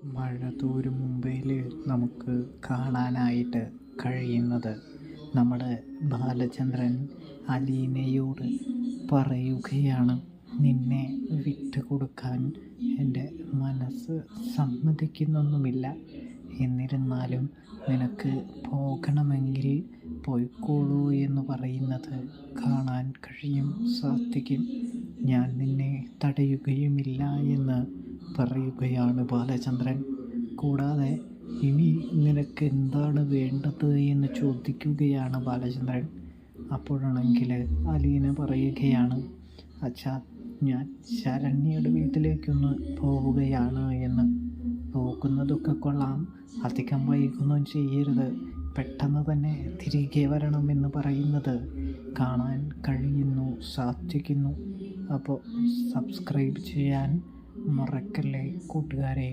മഴ തോരും മുംബൈയിൽ നമുക്ക് കാണാനായിട്ട് കഴിയുന്നത് നമ്മുടെ ബാലചന്ദ്രൻ അലീനയോട് പറയുകയാണ്, നിന്നെ വിട്ടുകൊടുക്കാൻ എൻ്റെ മനസ്സ് സമ്മതിക്കുന്നൊന്നുമില്ല. എന്നിരുന്നാലും നിനക്ക് പോകണമെങ്കിൽ പോയിക്കോളൂ എന്ന് പറയുന്നത് കാണാൻ കഴിയും സാത്വിക്കും. ഞാൻ നിന്നെ തടയുകയുമില്ല എന്ന് പറയുകയാണ് ബാലചന്ദ്രൻ. കൂടാതെ ഇനി നിനക്ക് എന്താണ് വേണ്ടത് എന്ന് ചോദിക്കുകയാണ് ബാലചന്ദ്രൻ. അപ്പോഴാണെങ്കിൽ അലീന പറയുകയാണ്, അച്ഛാ, ഞാൻ ശരണ്യയുടെ വീട്ടിലേക്കൊന്ന് പോവുകയാണ് എന്ന്. പോകുന്നതൊക്കെ കൊള്ളാം, അധികം വൈകൊന്നും ചെയ്യരുത്, പെട്ടെന്ന് തന്നെ തിരികെ വരണമെന്ന് പറയുന്നത് കാണാൻ കഴിയുന്നു സാധിക്കുന്നു. അപ്പോൾ സബ്സ്ക്രൈബ് ചെയ്യാൻ മറക്കല്ലേ കൂട്ടുകാരെ.